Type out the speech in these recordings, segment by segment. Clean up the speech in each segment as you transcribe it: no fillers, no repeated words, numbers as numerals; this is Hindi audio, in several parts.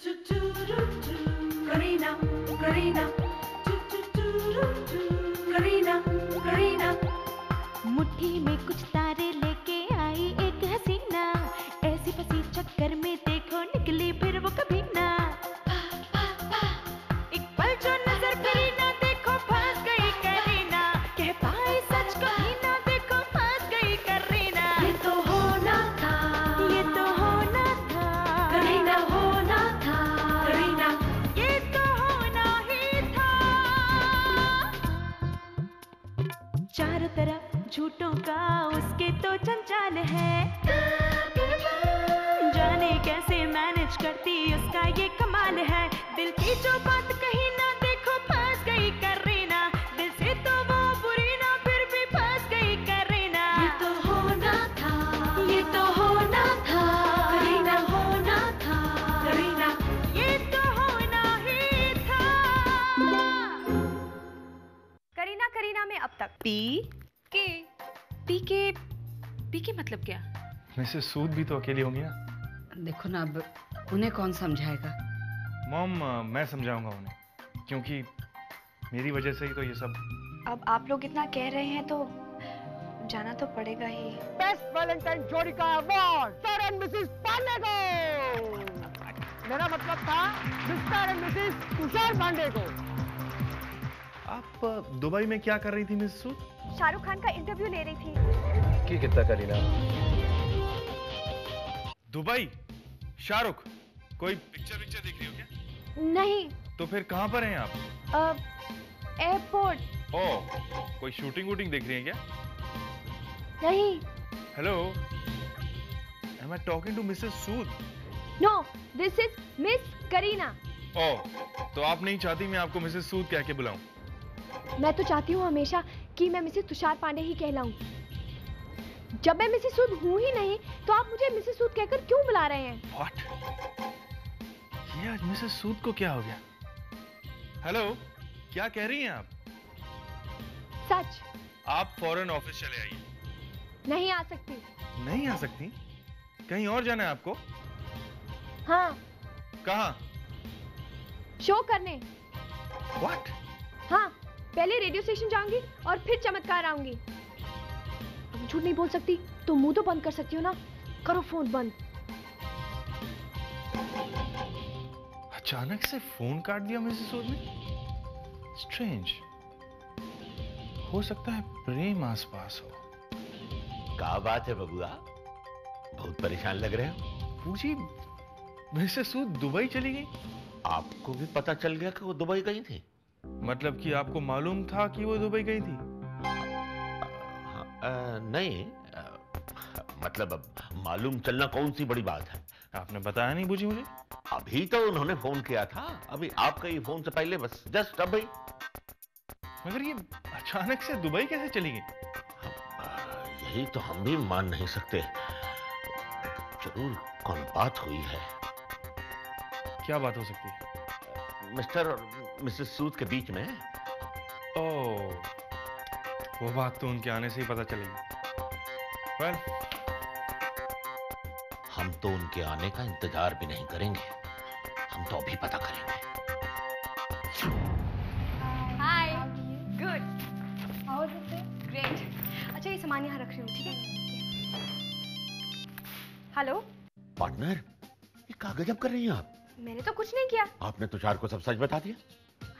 करीना करीना करीना करीना। मुट्ठी में कुछ तारे लेके आई एक हसीना, ऐसी फंसी चक्कर में देखो निकली फिर वो कभी ना। एक पल जो नजर फिरी ना देखो फंस गई करीना, कह पाई सच कभी ना देखो फंस गई करीना। ये तो होना था, ये तो होना था करीना, होना था करीना, ये तो होना ही था। चारों तरफ झूठों का उसके तो जंजाल है, जाने कैसे मैनेज करती उसका ये कमाल है। दिल की जो बात कही ना देखो फंस गई करीना, दिल से तो वो बुरी ना फिर भी फंस गई करीना। ये तो होना था, ये तो होना था करीना, होना था करीना, ये तो होना ही था। करीना करीना में अब तक पी के पी के मतलब क्या? मिसेस सूद भी तो अकेली होंगी ना। देखो ना, अब उन्हें कौन समझाएगा? मॉम, मैं समझाऊंगा उन्हें, क्योंकि मेरी वजह से ही तो ये सब। अब आप लोग इतना कह रहे हैं तो जाना तो पड़ेगा ही। बेस्ट वैलेंटाइन जोड़ी का award sir and Mrs Pandey को। मेरा मतलब था Mr and Mrs Tushar Pandey को। आप दुबई में क्या कर रही थी मिसेस सूद? शाहरुख खान का इंटरव्यू ले रही थी। की कितना करीना? दुबई? शाहरुख? कोई पिक्चर देख रही हो क्या? नहीं, तो फिर कहाँ पर हैं आप? एयरपोर्ट। ओह, कोई शूटिंग वूटिंग देख रही हैं क्या? नहीं। Hello, am I talking to Mrs Sood? No, this is Miss Kareena. Oh, तो आप नहीं चाहती मैं आपको मिसेस सूद कह के बुलाऊं? मैं तो चाहती हूँ हमेशा कि मैं मिसेस तुषार पांडे ही कहलाऊं। जब मैं मिसेस सूद हूँ ही नहीं तो आप मुझे मिसेस सूद कहकर क्यों बुला रहे हैं? व्हाट? ये आज मिसेस सूद को क्या हो गया? हेलो, क्या कह रही हैं आप? सच। आप फॉरेन ऑफिस चले आइए। नहीं आ सकती। नहीं आ सकती? कहीं और जाना है आपको? हाँ, कहाँ? शो करने। व्हाट? हाँ, पहले रेडियो स्टेशन जाऊंगी और फिर चमत्कार आऊंगी। अब झूठ नहीं बोल सकती तो मुंह तो बंद कर सकती हो ना। करो फोन बंद। अचानक से फोन काट दिया मिसेस सूद ने। स्ट्रेंज। हो सकता है प्रेम आसपास हो। क्या बात है बबुआ, बहुत परेशान लग रहे हो। पूछी, मिसेस सूद दुबई चली गई? आपको भी पता चल गया कि वो दुबई गई थी? मतलब कि आपको मालूम था कि वो दुबई गई थी? नहीं, मतलब अब मालूम चलना कौन सी बड़ी बात है। आपने बताया नहीं बूजी मुझे? अभी तो उन्होंने फोन किया था, अभी आपका ये फोन से पहले, बस जस्ट अभी। मगर ये अचानक से दुबई कैसे चली गई? यही तो हम भी मान नहीं सकते। जरूर कौन बात हुई है। क्या बात हो सकती है? मिस्टर और मिसेस सूद के बीच में। ओह, वो बात तो उनके आने से ही पता चलेगी। वेल, हम तो उनके आने का इंतजार भी नहीं करेंगे, हम तो अभी पता करेंगे। Hi, good. How is it? Great. अच्छा, ये सामान यहाँ रख रही हूँ, ठीक है? हेलो पार्टनर, ये क्या गजब कर रही हैं आप? मैंने तो कुछ नहीं किया। आपने तुषार को सब सच बता दिया?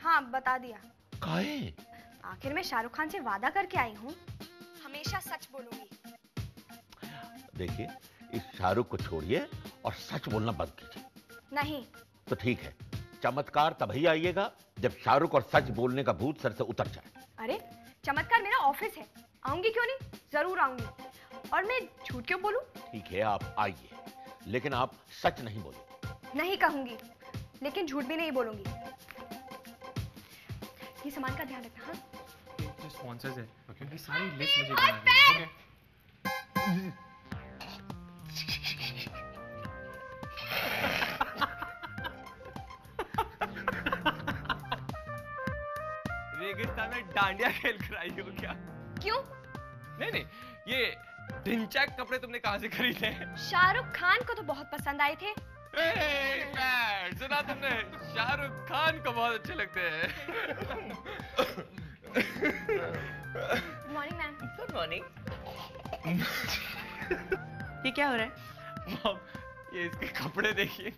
हाँ, बता दिया। काहे? आखिर मैं शाहरुख खान से वादा करके आई हूँ, हमेशा सच बोलूंगी। देखिए, इस शाहरुख को छोड़िए और सच बोलना बंद कीजिए। नहीं। तो ठीक है, चमत्कार तभी आइएगा जब शाहरुख और सच बोलने का भूत सर से उतर जाए। अरे, चमत्कार मेरा ऑफिस है, आऊंगी क्यों नहीं? जरूर आऊंगी। और मैं झूठ क्यों बोलूं? ठीक है, आप आइए, लेकिन आप सच नहीं बोलिए। नहीं कहूंगी, लेकिन झूठ भी नहीं बोलूंगी। ये सामान का ध्यान रखना। हाँ, जो स्पॉन्सर्स है, क्योंकि सारी लिस्ट मुझे बनानी है। ओके। रेगिस्तान में डांडिया खेल कर आई हो क्या? क्यों? नहीं, ये ढिंचैक कपड़े तुमने कहाँ से खरीदे हैं? शाहरुख खान को तो बहुत पसंद आए थे। डैड, सुना तुमने? शाहरुख खान को बहुत अच्छे लगते हैं। Good morning ma'am. Good morning. ये क्या हो रहा है? मॉम, ये इसके कपड़े देखिए।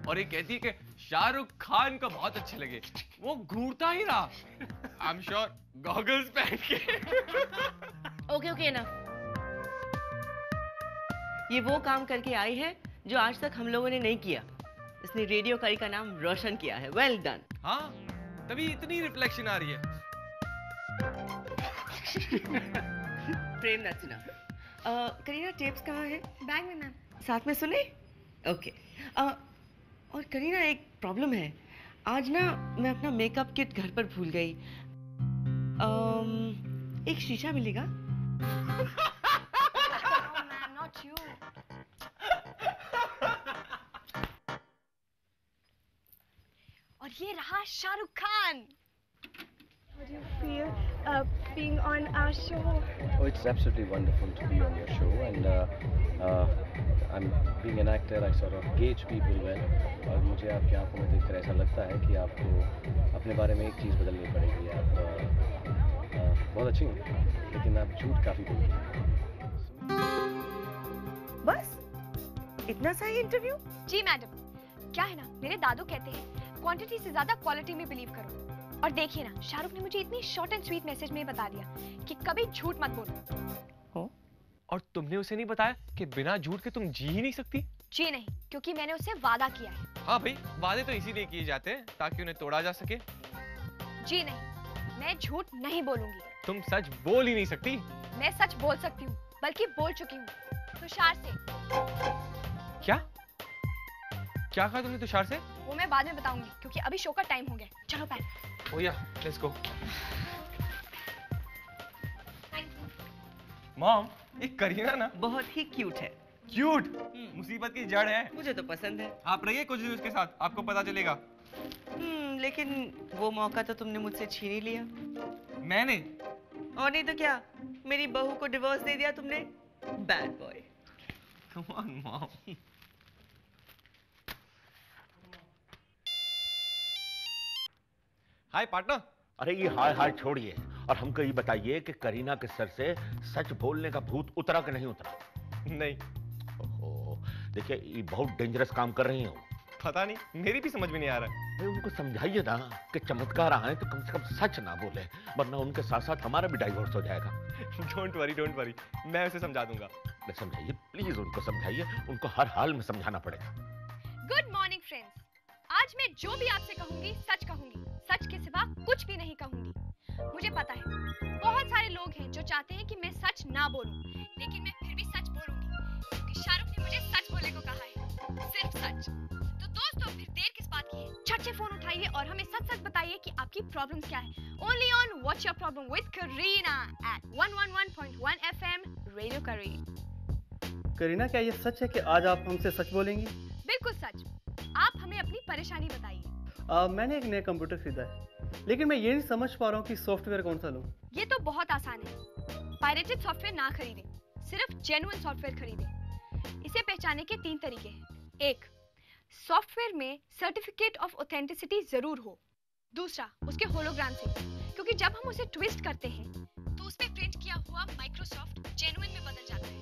और ये कहती है कि शाहरुख खान को बहुत अच्छे लगे। वो घूरता ही रहा। आई एम श्योर गॉगल्स पहन के। ओके ओके ना। ये वो काम करके आई है जो आज तक हम लोगों ने नहीं किया। इसने रेडियो कारी का नाम रोशन किया है। Well done. हाँ, तभी इतनी रिफ्लेक्शन आ रही है। प्रेम नचना। करीना टेप्स कहाँ है? बैग में मैम। साथ में सुने? ओके। और करीना एक प्रॉब्लम है। आज ना मैं अपना मेकअप किट घर पर भूल गई। एक शीशा मिलेगा? Ma'am, not you. और ये रहा Shahrukh Khan. How do you feel being on our show? Oh, it's absolutely wonderful to be on your show, and I'm being an actor. I sort of gauge people well, और मुझे आपकी आंखों में देखकर ऐसा लगता है कि आपको अपने बारे में एक चीज़ बदलनी पड़ेगी। आप बहुत अच्छी हैं, लेकिन आप झूठ काफ़ी बोलती हैं। बस इतना सा ही इंटरव्यू? जी मैडम, क्या है ना, मेरे दादू कहते हैं क्वांटिटी से ज्यादा क्वालिटी में बिलीव करो। और देखिए ना, शाहरुख ने मुझे इतनी शॉर्ट एंड स्वीट मैसेज में बता दिया कि कभी झूठ मत बोलो। और तुमने उसे नहीं बताया कि बिना झूठ के तुम जी ही नहीं सकती? जी नहीं, क्योंकि मैंने उससे वादा किया है। हाँ भाई, वादे तो इसीलिए किए जाते हैं ताकि उन्हें तोड़ा जा सके। जी नहीं, मैं झूठ नहीं बोलूंगी। तुम सच बोल ही नहीं सकती। मैं सच बोल सकती हूँ, बल्कि बोल चुकी हूँ। तुषार से। क्या क्या कहा तुमने तुषार से? वो मैं बाद में बताऊंगी, क्योंकि अभी शो का टाइम हो गया। चलो पैर। Oh yeah, let's go. Mom, ये करीना ना बहुत ही क्यूट है। क्यूट? मुसीबत की जड़ है। मुझे तो पसंद है। आप रहिए कुछ दिन उसके साथ, आपको पता चलेगा। लेकिन वो मौका तो तुमने मुझसे छीन ही लिया। मैंने? और नहीं तो क्या, मेरी बहू को डिवोर्स दे दिया तुमने। Bad boy. Come on, mom. Hi partner. अरे ये हाय हाय छोड़िए और हमको ये बताइए कि करीना के सर से सच बोलने का भूत उतरा कि नहीं उतरा? नहीं। ओहो, देखिए ये बहुत डेंजरस काम कर रही हो। पता नहीं, मेरी भी समझ में नहीं आ रहा है। अरे उनको समझाइए ना कि चमत्कार आए तो कम से कम सच ना बोले, वरना उनके साथ साथ हमारा भी डाइवोर्स हो जाएगा। डोंट वरी, मैं उसे समझा दूंगा। समझाइए प्लीज, उनको समझाइए, उनको हर हाल में समझाना पड़ेगा। Good morning friends. आज मैं जो भी आपसे कहूंगी सच कहूंगी, सच के सिवा कुछ भी नहीं कहूंगी। मुझे पता है बहुत सारे लोग हैं जो चाहते हैं कि मैं सच ना बोलूं, लेकिन मैं फिर भी सच बोलूंगी, क्योंकि शाहरुख ने मुझे सच बोलने को कहा है, सिर्फ सच। तो दोस्तों, फिर देर किस बात की है? झट से फोन उठाइए और हमें सच सच बताइए कि आपकी प्रॉब्लम क्या है। Only on what's your problem with Kareena at 111.1 FM radio करी। करीना, क्या ये सच है कि आज आप हमसे सच बोलेंगी? बिल्कुल सच। आप हमें अपनी परेशानी बताइए। मैंने एक नया कंप्यूटर खरीदा है, लेकिन मैं ये नहीं समझ पा रहा हूँ कि सॉफ्टवेयर कौन सा लूँ। ये तो बहुत आसान है। पायरेटेड सॉफ्टवेयर ना खरीदें, सिर्फ जेन्युइन सॉफ्टवेयर खरीदें। इसे पहचानने के 3 तरीके हैं। 1, सॉफ्टवेयर में सर्टिफिकेट ऑफ ऑथेंटिसिटी जरूर हो। दूसरा, उसके होलोग्राम से, क्योंकि जब हम उसे ट्विस्ट करते हैं तो उसमें प्रिंट किया हुआ माइक्रोसॉफ्ट जेन्युइन में बदल जाता है।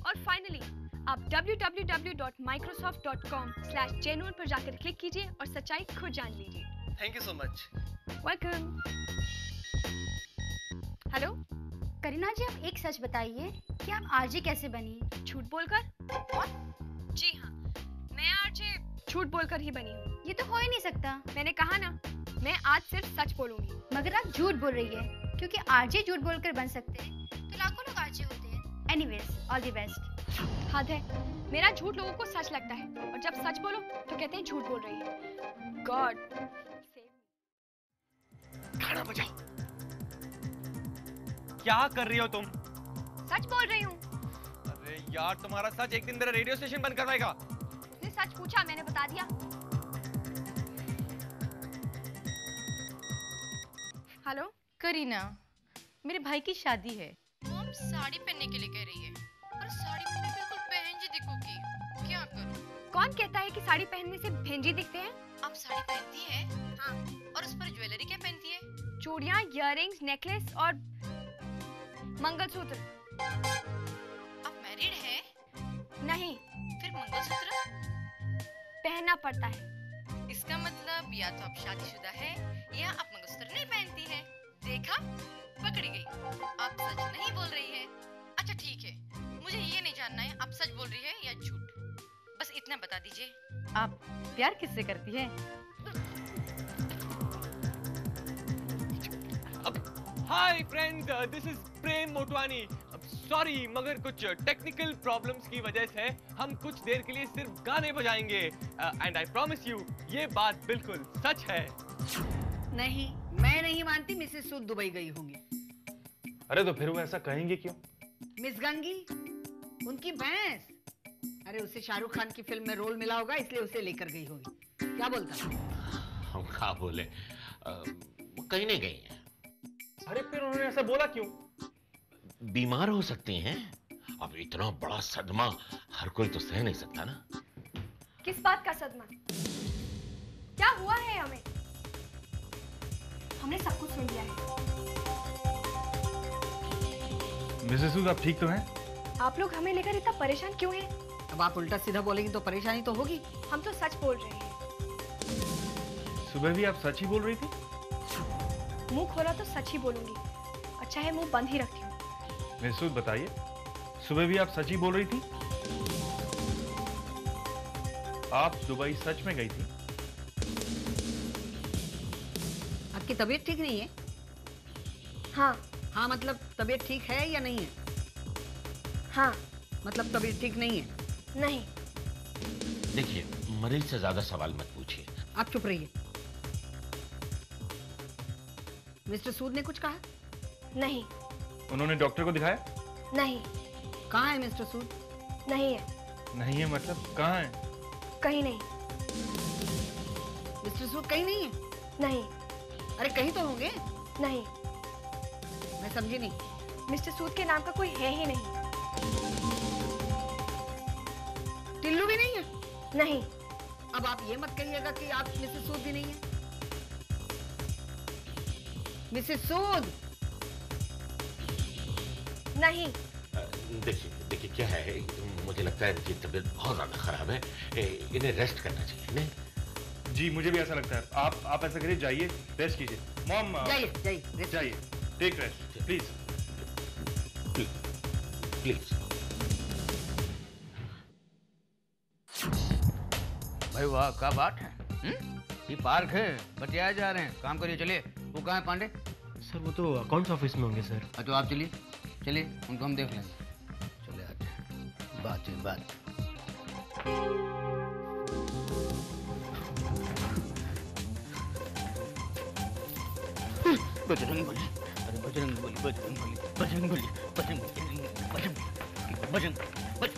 और फाइनली, आप www.microsoft.com/genuine पर जाकर क्लिक कीजिए और सच्चाई खुद जान लीजिए। Thank you so much. Welcome. Hello Kareena ji, आप एक सच बताइए कि आप आरजे कैसे बनी? झूठ बोलकर? जी हाँ, मैं आरजे झूठ बोलकर ही बनी हूँ। ये तो हो ही नहीं सकता। मैंने कहा ना, मैं आज सिर्फ सच बोलूंगी। मगर आप झूठ बोल रही है, क्योंकि आरजे झूठ बोलकर बन सकते हैं तो लाखों लोग आरजे होते हैं। Anyways, all the best. हद है, मेरा झूठ लोगों को सच लगता है और जब सच बोलो तो कहते हैं झूठ बोल रही है। God save me. गाना बजाओ। क्या कर रही हो तुम? सच बोल रही हूँ। अरे यार, तुम्हारा सच एक दिन मेरा रेडियो स्टेशन बंद कर देगा। उसने सच पूछा, मैंने बता दिया। हेलो करीना, मेरे भाई की शादी है। मॉम साड़ी पहनने के लिए कह रही है, पर साड़ी में मैं बिल्कुल बहन जी दिखूंगी, क्या करूं? कौन कहता है कि साड़ी पहनने से भेंजी दिखते हैं? आप साड़ी पहनती हैं? हाँ। और उस पर ज्वेलरी क्या पहनती है? चूड़ियाँ, इयररिंग्स, नेकलेस और मंगलसूत्र। आप मैरिड हैं? नहीं। फिर मंगलसूत्र पहनना पड़ता है। इसका मतलब या तो आप शादीशुदा है या आप मंगलसूत्र नहीं पहनती हैं। देखा, पकड़ी गई। आप सच नहीं बोल रही है। अच्छा ठीक है, मुझे ये नहीं जानना है आप सच बोल रही है या झूठ, बस इतना बता दीजिए। आप प्यार किससे करती है? Hi friends, this is Prem Motwani. Sorry, मगर कुछ टेक्निकल प्रॉब्लम्स की वजह से हम कुछ देर के लिए सिर्फ गाने बजाएंगे। एंड आई प्रॉमिस यू, ये बात बिल्कुल सच है। नहीं, मैं नहीं मानती मिसेस सूद दुबई गई होंगी। अरे तो फिर वो ऐसा कहेंगे क्यों? मिस गंगी, उनकी भैंस। अरे उसे शाहरुख खान की फिल्म में रोल मिला होगा, इसलिए उसे लेकर गई होगी। क्या बोलता? हम क्या बोले, वो कहीं नहीं गई हैं। अरे फिर उन्होंने ऐसा बोला क्यों? बीमार हो सकती हैं। अब इतना बड़ा सदमा हर कोई तो सह नहीं सकता ना। किस बात का सदमा? क्या हुआ है हमें? हमने सब कुछ सुन लिया है। मिसेस सूद, आप ठीक तो हैं? आप लोग हमें लेकर इतना परेशान क्यों हैं? अब आप उल्टा सीधा बोलेंगी तो परेशानी तो होगी। हम तो सच बोल रहे हैं। सुबह भी आप सच ही बोल रही थी? मुंह खोला तो सच ही बोलूंगी, अच्छा है मुंह बंद ही रखती हूँ। मिसेस सूद बताइए, सुबह भी आप सच ही बोल रही थी? आप दुबई सच में गई थी? आपकी तबीयत ठीक नहीं है? हाँ। हाँ मतलब तबीयत ठीक है या नहीं है? हाँ। मतलब तबीयत ठीक नहीं है? नहीं। देखिए, मरीज से ज्यादा सवाल मत पूछिए। आप चुप रहिए। मिस्टर सूद ने कुछ कहा? नहीं। उन्होंने डॉक्टर को दिखाया? नहीं। कहाँ है मिस्टर सूद? नहीं है। नहीं है मतलब कहाँ है? कहीं नहीं। मिस्टर सूद कहीं नहीं है? नहीं। अरे कहीं तो होंगे। नहीं। मैं समझी नहीं। मिस्टर सूद के नाम का कोई है ही नहीं। टिल्लू भी नहीं है? नहीं। अब आप ये मत कहिएगा कि आप मिसेस सूद भी नहीं है। मिसेस सूद नहीं। देखिए क्या है, मुझे लगता है इनकी तबीयत बहुत ज्यादा खराब है, इन्हें रेस्ट करना चाहिए। नहीं? जी मुझे भी ऐसा लगता है। आप ऐसा करिए, जाइए रेस्ट कीजिए। मॉम जाइए जाइए, टेक रेस्ट प्लीज। प्लीज। भाई वाह, क्या बात है। ये पार्क है, बच्चे आ जा रहे हैं। काम करिए, चलिए। वो कहाँ है पांडे? सर वो तो अकाउंट्स ऑफिस में होंगे सर। तो आप चलिए उनको हम देख लेंगे। चले आते हैं, बात है बात। बजरंग बली, अरे बजरंग बली, बजरंग बली, बजरंग बली, बजरंग बजरंग बजरंग।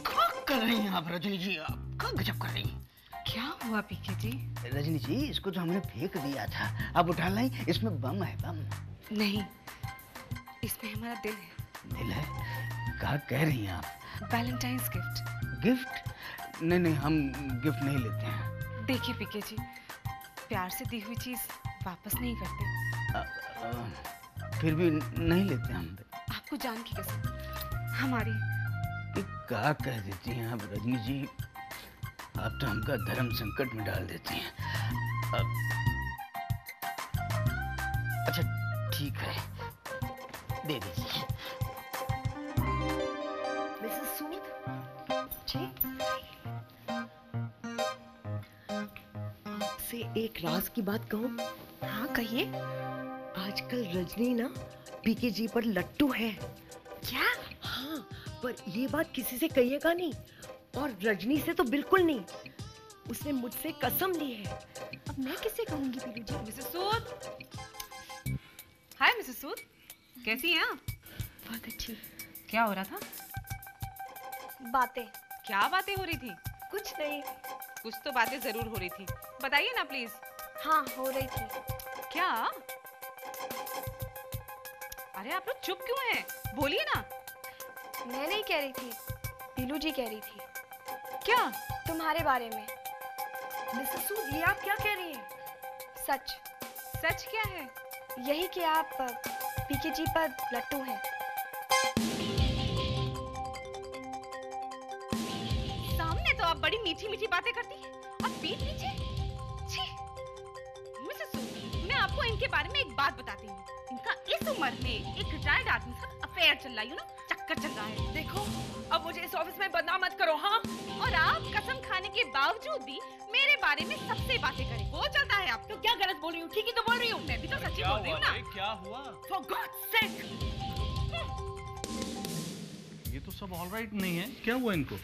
क्या कर रही हैं आप रजनी जी? आप क्या गजब कर रही हैं? क्या हुआ पीके जी? रजनी जी, इसको जो हमने फेंक दिया था, आप उठा लाई। इसमें बम है, बम। नहीं, इसमें हमारा दिल है। दिल है? क्या कह रही हैं आप? Valentine's gift. गिफ्ट? नहीं, हम गिफ्ट नहीं लेते हैं। देखिए पीके जी, प्यार से दी हुई चीज वापस नहीं करते। फिर भी नहीं लेते हम। आपको जान की कसम, हमारी। क्या कह देती हैं आप रजनी जी? आप तो हमका धर्म संकट में डाल देती हैं। अच्छा ठीक है, दे दीजिए। मिसेस सूद जी, आपसे एक राज की बात कहूं? हाँ कहिए। आजकल रजनी ना पीके जी पर लट्टू है। क्या? हाँ, पर ये बात किसी से कहिएगा नहीं, और रजनी से तो बिल्कुल नहीं। उसने मुझसे कसम ली है। अब मैं किससे कहूंगी पीलू जी? मिसेस सूद। हाय मिसेस सूद, कैसी हैं आप? बहुत अच्छी। क्या हो रहा था? बातें। क्या बातें हो रही थी? कुछ नहीं। कुछ तो बातें जरूर हो रही थी, बताइए ना प्लीज। हाँ हो रही थी। क्या? अरे आप लोग चुप क्यों हैं? बोलिए ना। मैं नहीं कह रही थी, पीलू जी कह रही थी। क्या? तुम्हारे बारे में। मिसेस सूद, ये आप क्या कह रही हैं? सच। सच क्या है? यही कि आप पीकेजी पर लट्टू हैं। सामने तो आप बड़ी मीठी मीठी बातें करती हैं और पीठ पीछे छी। मिसेस सूद, मैं आपको इनके बारे में एक बात बताती हूँ। इनका इस उम्र में एक रिटायर्ड आदमी से अफेयर चल रहा है, ना चक्कर चल रहा है। देखो, अब मुझे इस ऑफिस में बदनाम मत करो। हाँ, और आप कसम खाने के बावजूद भी मेरे बारे में सबसे बातें करें, वो चलता है आपको। तो क्या गलत बोल रही हूँ? ठीक ही तो बोल रही हूँ। मैं भी तो सच्ची बोल रही हूँ ना। क्या हुआ? For God's sake! ये तो सब ऑल राइट नहीं है। क्या हुआ इनको?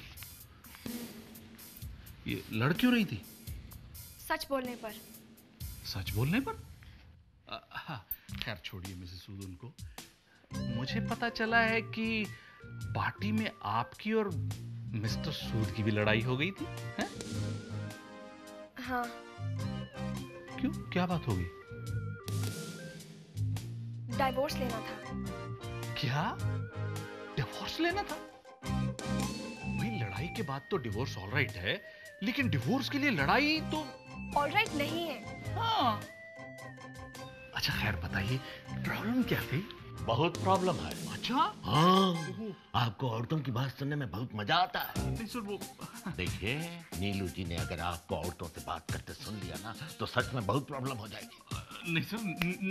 ये लड़ क्यों रही थी? सच बोलने पर। सच बोलने पर? खैर छोड़िए मिसेस सूद उनको। मुझे पता चला है कि पार्टी में आपकी और मिस्टर सूद की भी लड़ाई हो गई थी, हैं? हाँ। क्यों? क्या बात हो गई? डाइवोर्स लेना था। क्या? डिवोर्स लेना था? भाई लड़ाई के बाद तो डिवोर्स ऑल राइट है, लेकिन डिवोर्स के लिए लड़ाई तो ऑल राइट नहीं है। हाँ। अच्छा खैर बताइए, प्रॉब्लम क्या थी? बहुत प्रॉब्लम है। अच्छा? हाँ, आपको औरतों की बात सुनने में बहुत मजा आता है। नहीं सर, वो देखिए, नीलू जी ने अगर आपको औरतों से बात करते सुन लिया ना, तो सच में बहुत प्रॉब्लम हो जाएगी। नहीं सर,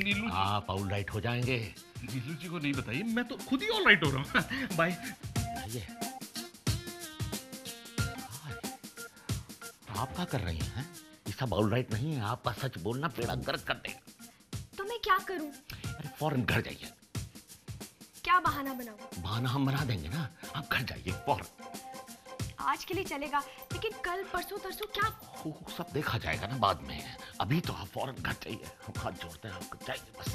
नीलू आप ऑल राइट हो जाएंगे। नीलू जी को नहीं बताइए, मैं तो खुद ही ऑल राइट हो रहा हूँ। बाय। आप क्या कर रही हैं? ये सब ऑल राइट नहीं है। आपका सच बोलना पेड़ा गर्क कर देगा। तो मैं क्या करूं? अरे फौरन घर जाइए। क्या बहाना बनाऊं? बहाना हम बना देंगे ना। आप घर जाइए फौरन। आज के लिए चलेगा, लेकिन कल परसों तरसों क्या? सब देखा जाएगा ना बाद में। अभी तो आप फौरन घर जाइए। हम हाथ जोड़ते हैं आपको, जाइए बस।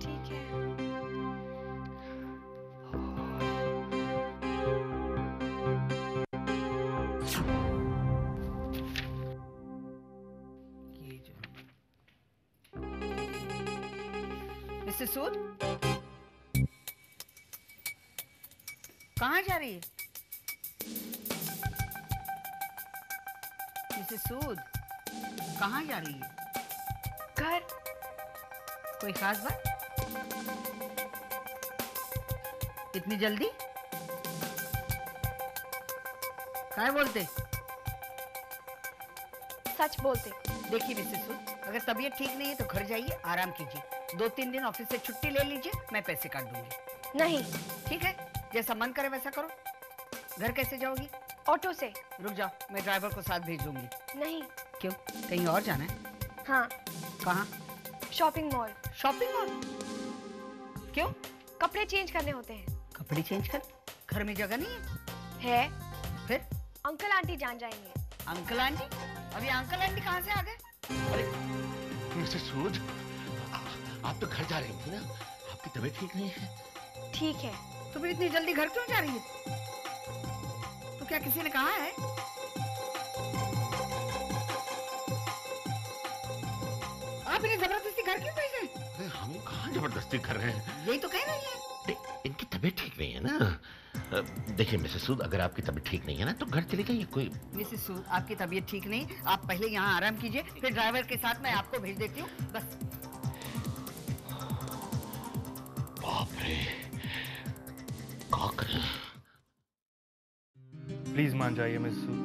ठीक है। मिसेस सूद, कहाँ जा रही है? मिसेस सूद, कहाँ जा रही है? घर। कोई खास बात? इतनी जल्दी? क्या बोलते? सच बोलते। देखिए मिसेस सूद, अगर तबीयत ठीक नहीं है तो घर जाइए, आराम कीजिए। 2-3 दिन ऑफिस से छुट्टी ले लीजिए, मैं पैसे काट दूंगी। नहीं। ठीक है, जैसा मन करे वैसा करो। घर कैसे जाओगी? ऑटो से। रुक जाओ, मैं ड्राइवर को साथ भेज दूंगी। नहीं। क्यों? कहीं और जाना है? हाँ। कहाँ? Shopping mall. Shopping mall? क्यों? कपड़े चेंज करने होते हैं। कपड़े चेंज कर? घर में जगह नहीं है? है। फिर? अंकल आंटी जान जाएंगे। Uncle aunty? अभी अंकल आंटी कहाँ से आ गए? अरे मिसेस सूद, आप तो घर जा रही थी ना? आपकी तबीयत ठीक नहीं है? ठीक है। तो फिर इतनी जल्दी घर क्यों जा रही है? तो क्या किसी ने कहा है? आप इन्हें जबरदस्ती घर क्यों भेजे? अरे हम कहाँ जबरदस्ती कर रहे हैं? यही तो कह रही है। इनकी तबीयत ठीक नहीं है ना। देखिए मिसेस सूद, अगर आपकी तबीयत ठीक नहीं है ना तो घर चले जाइए। कोई मिसेस सूद, आपकी तबीयत ठीक नहीं, आप पहले यहाँ आराम कीजिए, फिर ड्राइवर के साथ मैं आपको भेज देती हूँ, बस। बाप रे, क्या करें? प्लीज मान जाइए मिस सूद।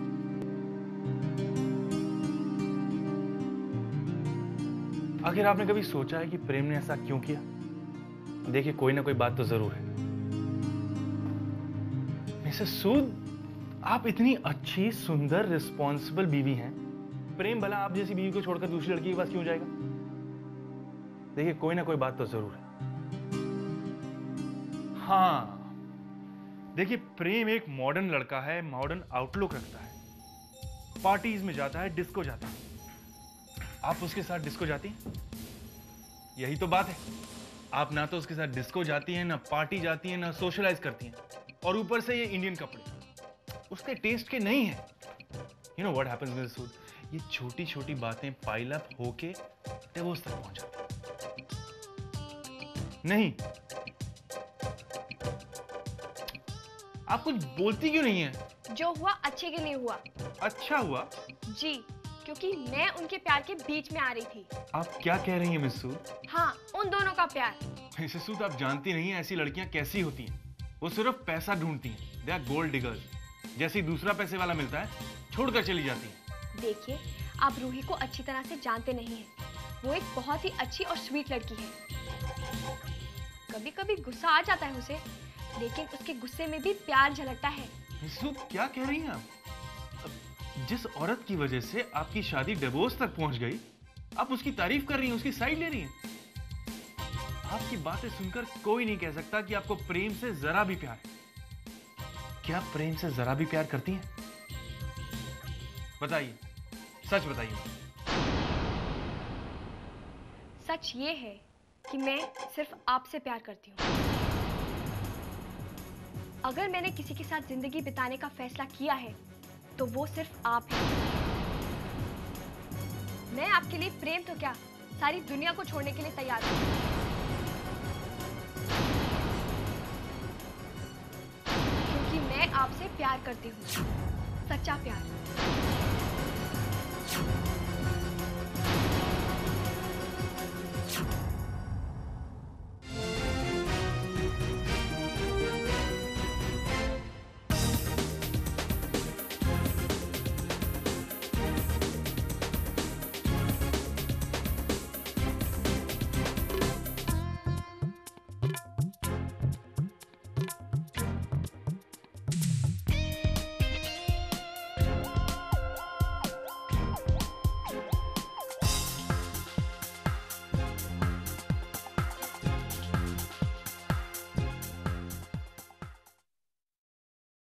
आखिर आपने कभी सोचा है कि प्रेम ने ऐसा क्यों किया? देखिए, कोई ना कोई बात तो जरूर है। मिसेस सूद, आप इतनी अच्छी, सुंदर, रिस्पॉन्सिबल बीवी हैं। प्रेम भला आप जैसी बीवी को छोड़कर दूसरी लड़की के पास क्यों जाएगा? देखिए, कोई ना कोई बात तो जरूर है। हाँ, देखिए, प्रेम एक मॉडर्न लड़का है, मॉडर्न आउटलुक रखता है, पार्टीज में जाता है, डिस्को जाता है। आप उसके साथ डिस्को जाती हैं? यही तो बात है। आप ना तो उसके साथ डिस्को जाती हैं, ना पार्टी जाती हैं, ना सोशलाइज करती हैं, और ऊपर से ये इंडियन कपड़े उसके टेस्ट के नहीं है। You know what happens Mrs Sood, ये छोटी छोटी बातें पाइल अप होके डिवोर्स तक पहुंच जाती हैं। नहीं, आप कुछ बोलती क्यों नहीं है? जो हुआ अच्छे के लिए हुआ। अच्छा हुआ? जी, क्योंकि मैं उनके प्यार के बीच में आ रही थी। आप क्या कह रही हैं मिस सूद? हाँ, उन दोनों का प्यार। मिसेस सूद, आप जानती नहीं ऐसी लड़कियां कैसी होती हैं। वो सिर्फ पैसा ढूंढती हैं। They are gold diggers. जैसे ही दूसरा पैसे वाला मिलता है, छोड़कर चली जाती हैं। देखिए, आप रूही को अच्छी तरह से जानते नहीं हैं। वो एक बहुत ही अच्छी और स्वीट लड़की है। कभी कभी गुस्सा आ जाता है उसे, लेकिन उसके गुस्से में भी प्यार झलकता है। मिस सूद, क्या कह रही हैं आप? जिस औरत की वजह से आपकी शादी डिवोर्स तक पहुंच गई, आप उसकी तारीफ कर रही हैं, उसकी साइड ले रही हैं। आपकी बातें सुनकर कोई नहीं कह सकता कि आपको प्रेम से जरा भी प्यार है। क्या आप प्रेम से जरा भी प्यार करती हैं? बताइए, सच बताइए। सच ये है कि मैं सिर्फ आपसे प्यार करती हूँ। अगर मैंने किसी के साथ जिंदगी बिताने का फैसला किया है, तो वो सिर्फ आप हैं। मैं आपके लिए प्रेम तो क्या, सारी दुनिया को छोड़ने के लिए तैयार हूँ। क्योंकि मैं आपसे प्यार करती हूँ, सच्चा प्यार।